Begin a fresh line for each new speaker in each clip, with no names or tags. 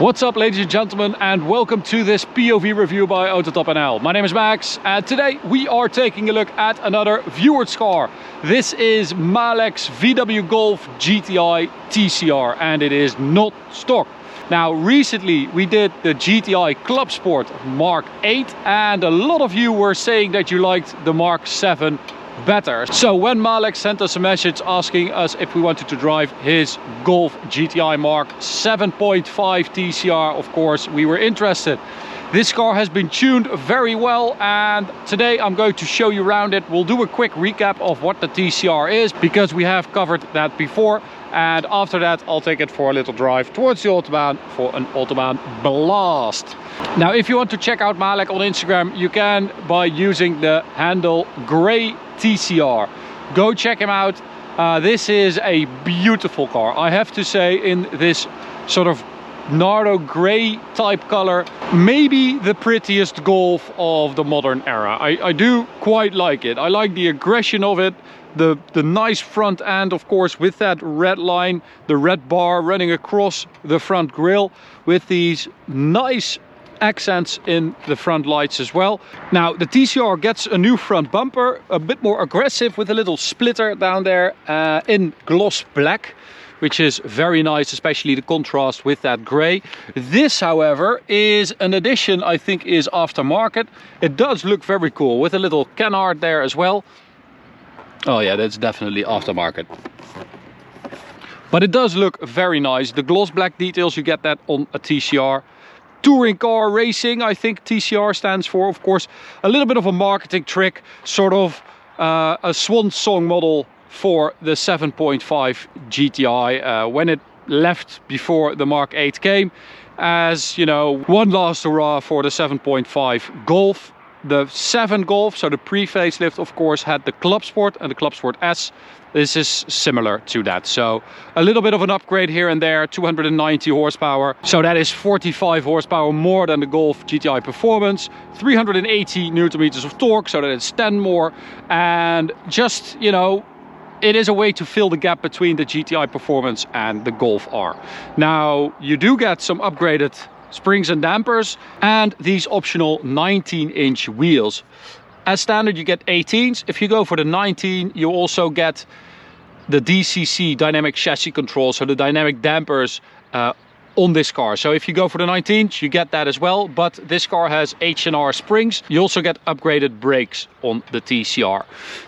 What's up, ladies and gentlemen, and welcome to this POV review by AutoTopNL. My name is Max, and today we are taking a look at another viewer's car. This is Malec's VW Golf GTI TCR, and it is not stock. Now, recently we did the GTI Club Sport Mark 8, and a lot of you were saying that you liked the Mark 7 better. So when Malek sent us a message asking us if we wanted to drive his Golf GTI Mark 7.5 TCR, of course we were interested. This car has been tuned very well, and today I'm going to show you around it. We'll do a quick recap of what the TCR is, because we have covered that before, and after that I'll take it for a little drive towards the Autobahn for an Autobahn blast. Now, if you want to check out Malek on Instagram, you can by using the handle Grey TCR. Go check him out. This is a beautiful car, I have to say, in this sort of Nardo grey type color. Maybe the prettiest Golf of the modern era. I do quite like it. I like the aggression of it, the nice front end, of course, with that red line, the red bar running across the front grille, with these nice accents in the front lights as well. Now, the TCR gets a new front bumper, a bit more aggressive, with a little splitter down there in gloss black, which is very nice, especially the contrast with that grey. This, however, is an addition I think is aftermarket. It does look very cool, with a little canard there as well. Oh yeah, that's definitely aftermarket. But it does look very nice. The gloss black details, you get that on a TCR. Touring car racing, I think TCR stands for. Of course, a little bit of a marketing trick, sort of a swan song model for the 7.5 GTI when it left before the Mark 8 came, as you know, one last hurrah for the 7.5 Golf. The 7 Golf, so the pre-facelift, of course, had the Club Sport and the Club Sport S. This is similar to that, so a little bit of an upgrade here and there. 290 horsepower, so that is 45 horsepower more than the Golf GTI Performance. 380 newton meters of torque, so that it's 10 more, and just, you know, it is a way to fill the gap between the GTI Performance and the Golf R. Now, you do get some upgraded springs and dampers and these optional 19-inch wheels. As standard you get 18s. If you go for the 19, you also get the DCC dynamic chassis control, so the dynamic dampers on this car. So if you go for the 19s, you get that as well, but this car has H&R springs. You also get upgraded brakes on the TCR.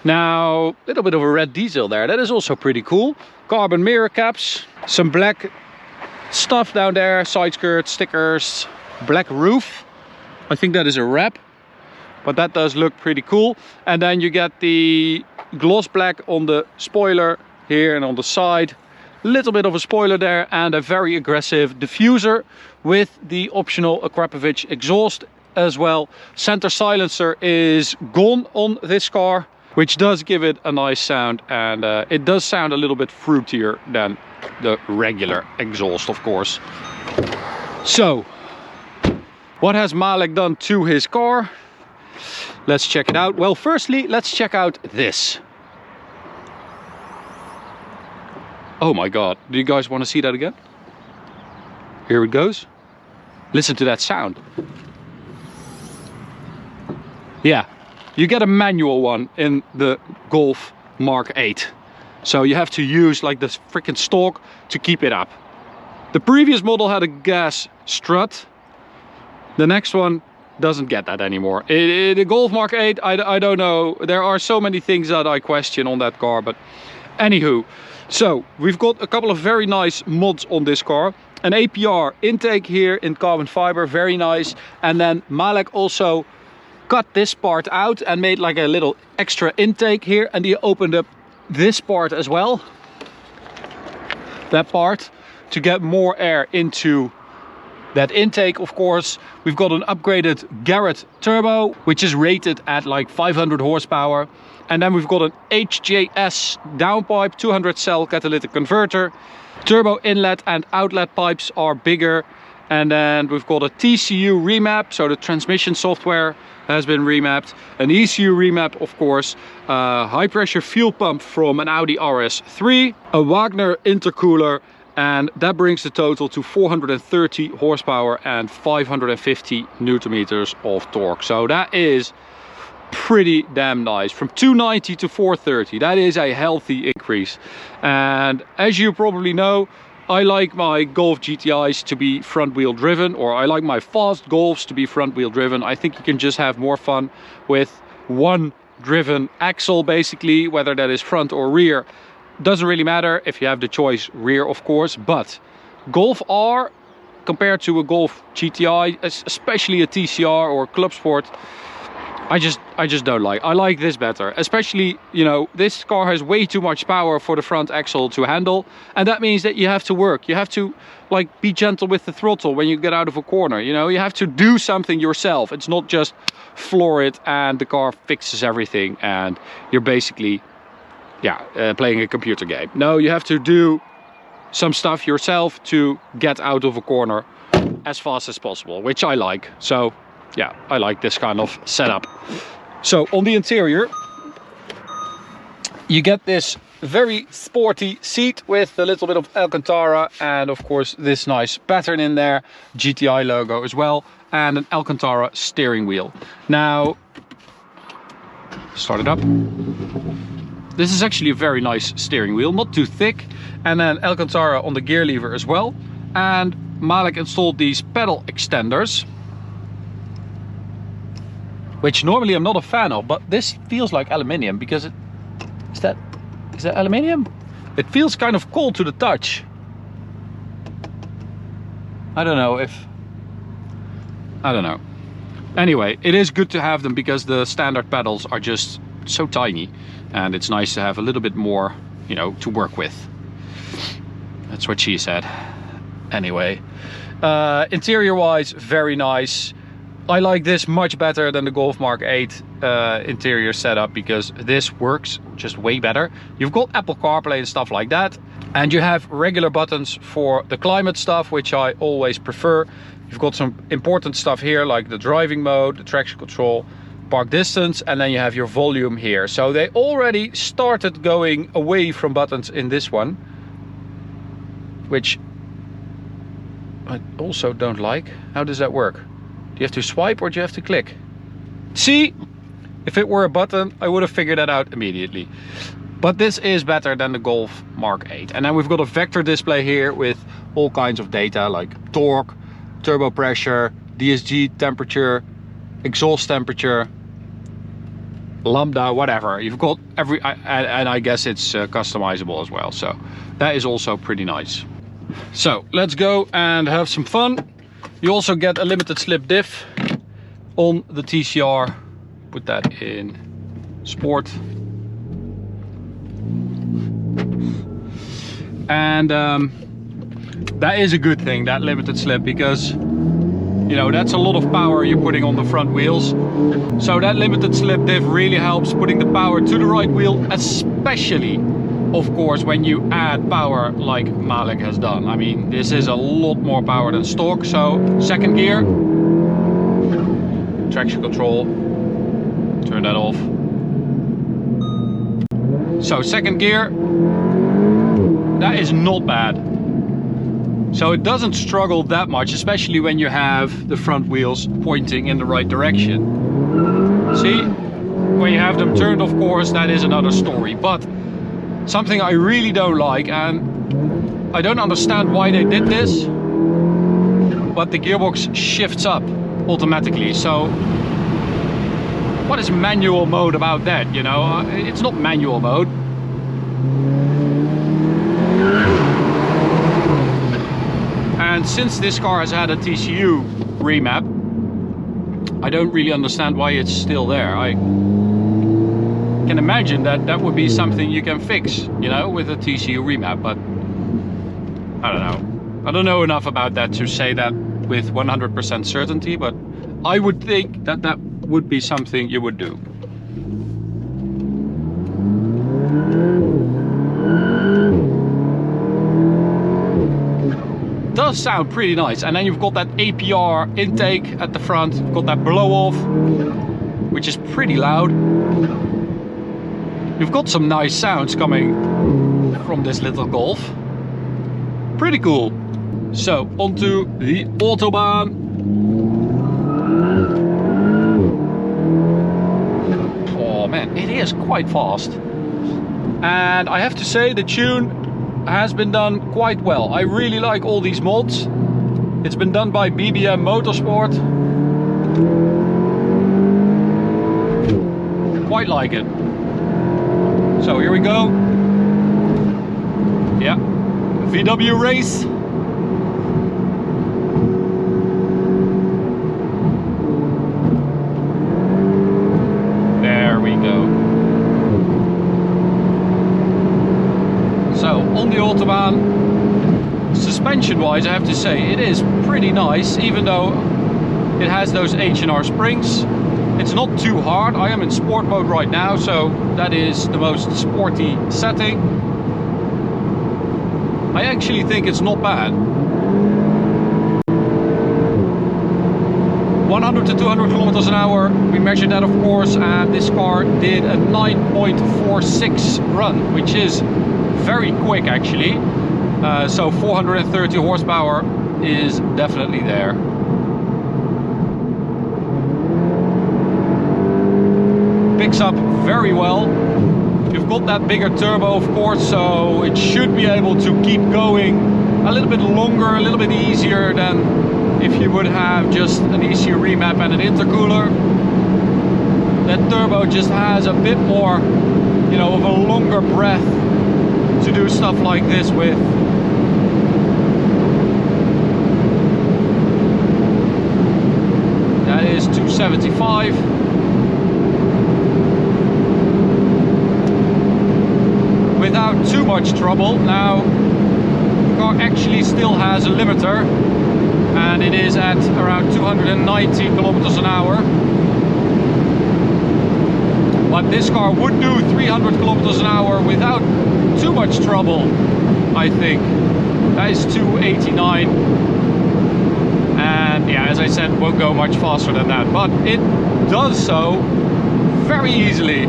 Now, a little bit of a red diesel there, that is also pretty cool. Carbon mirror caps, some black stuff down there, side skirts, stickers, black roof. I think that is a wrap, but that does look pretty cool. And then you get the gloss black on the spoiler here and on the side. Little bit of a spoiler there, and a very aggressive diffuser with the optional Akrapovic exhaust as well. Center silencer is gone on this car, which does give it a nice sound, and it does sound a little bit fruitier than the regular exhaust, of course. So, what has Malek done to his car? Let's check it out. Well, firstly, let's check out this. Oh my god, do you guys want to see that again? Here it goes. Listen to that sound. Yeah, you get a manual one in the Golf Mark 8. So you have to use like this freaking stalk to keep it up. The previous model had a gas strut. The next one doesn't get that anymore. The Golf Mark 8, I don't know. There are so many things that I question on that car, but anywho. So, we've got a couple of very nice mods on this car. An APR intake here in carbon fiber, very nice. And then Malek also cut this part out and made like a little extra intake here. And he opened up this part as well. That part, to get more air into that intake, of course. We've got an upgraded Garrett turbo, which is rated at like 500 horsepower. And then we've got an HJS downpipe, 200 cell catalytic converter. Turbo inlet and outlet pipes are bigger. And then we've got a TCU remap, so the transmission software has been remapped. An ECU remap, of course. High pressure fuel pump from an Audi RS3. A Wagner intercooler and that brings the total to 430 horsepower and 550 newton meters of torque. So that is pretty damn nice. From 290 to 430, that is a healthy increase. And as you probably know, I like my Golf GTIs to be front wheel driven, or I like my fast Golfs to be front wheel driven. I think you can just have more fun with one driven axle, basically, whether that is front or rear. Doesn't really matter if you have the choice rear, of course, but Golf R compared to a Golf GTI, especially a TCR or Club Sport, I just don't like. I like this better, especially, you know, this car has way too much power for the front axle to handle, and that means that you have to work. You have to like be gentle with the throttle when you get out of a corner. You know, you have to do something yourself. It's not just floor it and the car fixes everything and you're basically, yeah, playing a computer game. No, you have to do some stuff yourself to get out of a corner as fast as possible, which I like. So yeah, I like this kind of setup. So on the interior, you get this very sporty seat with a little bit of Alcantara, and of course this nice pattern in there, GTI logo as well, and an Alcantara steering wheel. Now, start it up. This is actually a very nice steering wheel, not too thick, and then Alcantara on the gear lever as well. And Malek installed these pedal extenders, which normally I'm not a fan of, but this feels like aluminium because it is that aluminium? It feels kind of cold to the touch. I don't know. Anyway, it is good to have them because the standard pedals are just so tiny, and it's nice to have a little bit more, you know, to work with. That's what she said. Anyway, interior wise, very nice. I like this much better than the Golf Mark 8 interior setup because this works just way better. You've got Apple CarPlay and stuff like that, and you have regular buttons for the climate stuff, which I always prefer. You've got some important stuff here like the driving mode, the traction control, park distance, and then you have your volume here. So they already started going away from buttons in this one, which I also don't like. How does that work? Do you have to swipe or do you have to click? See, if it were a button, I would have figured that out immediately. But this is better than the Golf Mark 8. And then we've got a vector display here with all kinds of data like torque, turbo pressure, DSG temperature, exhaust temperature, lambda, whatever. You've got every, and I guess it's customizable as well. So that is also pretty nice. So let's go and have some fun. You also get a limited slip diff on the TCR. Put that in sport. And that is a good thing, that limited slip, because you know, that's a lot of power you're putting on the front wheels. So that limited slip diff really helps putting the power to the right wheel, especially of course when you add power like Malek has done. I mean, this is a lot more power than stock. So second gear, traction control, turn that off. So second gear, that is not bad. So it doesn't struggle that much, especially when you have the front wheels pointing in the right direction. See, when you have them turned, of course, that is another story. But something I really don't like, and I don't understand why they did this, but the gearbox shifts up automatically. So what is manual mode about that? You know, it's not manual mode. And since this car has had a TCU remap, I don't really understand why it's still there. I can imagine that that would be something you can fix, you know, with a TCU remap, but I don't know. I don't know enough about that to say that with 100% certainty, but I would think that that would be something you would do. Does sound pretty nice. And then you've got that APR intake at the front, you've got that blow off, which is pretty loud. You've got some nice sounds coming from this little Golf. Pretty cool. So onto the Autobahn. Oh man, it is quite fast. And I have to say the tune has been done quite well. I really like all these mods. It's been done by BBM Motorsport. Quite like it. So here we go. Yeah, VW race. There we go. So on the Autobahn, suspension wise I have to say it is pretty nice, even though it has those H&R springs. It's not too hard. I am in sport mode right now, so that is the most sporty setting. I actually think it's not bad. 100 to 200 kilometers an hour, we measured that of course, and this car did a 9.46 run, which is very quick actually. So 430 horsepower is definitely there. Picks up very well. You've got that bigger turbo of course, so it should be able to keep going a little bit longer, a little bit easier than if you would have just an ECU remap and an intercooler. That turbo just has a bit more, you know, of a longer breath to do stuff like this with. That is 275. Without too much trouble. Now the car actually still has a limiter and it is at around 290 kilometers an hour, but this car would do 300 kilometers an hour without too much trouble. I think that is 289, and yeah, as I said, won't go much faster than that, but it does so very easily.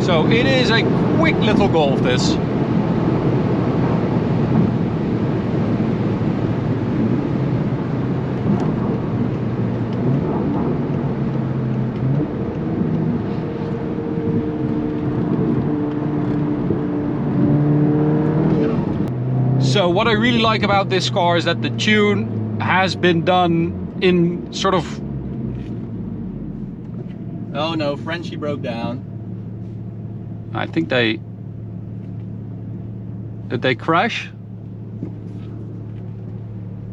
So it is a quick little Golf, this. So what I really like about this car is that the tune has been done in sort of...
Oh no, Frenchie broke down.
I think they... Did they crash?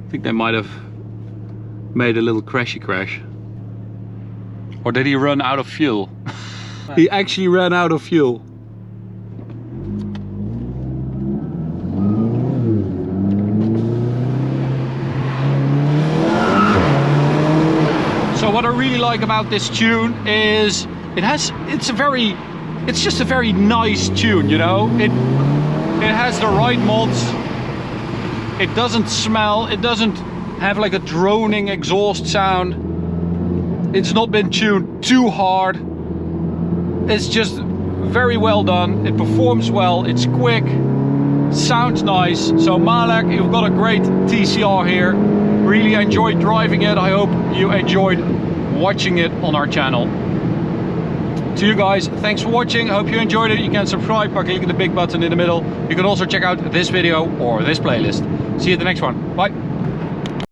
I think they might have made a little crashy crash. Or did he run out of fuel? He actually ran out of fuel. So what I really like about this tune is it's just a very nice tune, you know. It has the right mods. It doesn't smell, it doesn't have like a droning exhaust sound. It's not been tuned too hard. It's just very well done. It performs well, it's quick, sounds nice. So Malek, you've got a great TCR here. Really enjoyed driving it. I hope you enjoyed watching it on our channel. To you guys, thanks for watching. I hope you enjoyed it. You can subscribe by clicking the big button in the middle. You can also check out this video or this playlist. See you at the next one. Bye.